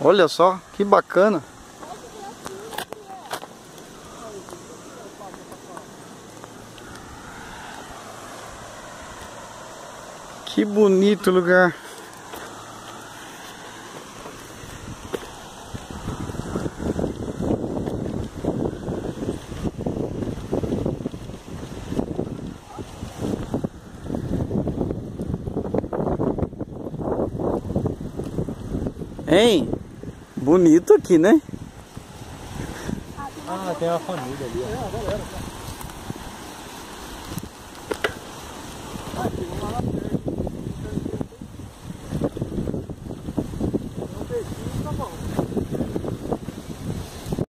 Olha só, que bacana. Que bonito lugar. Hein? Bonito aqui, né? Ah, tem uma família ali, ó.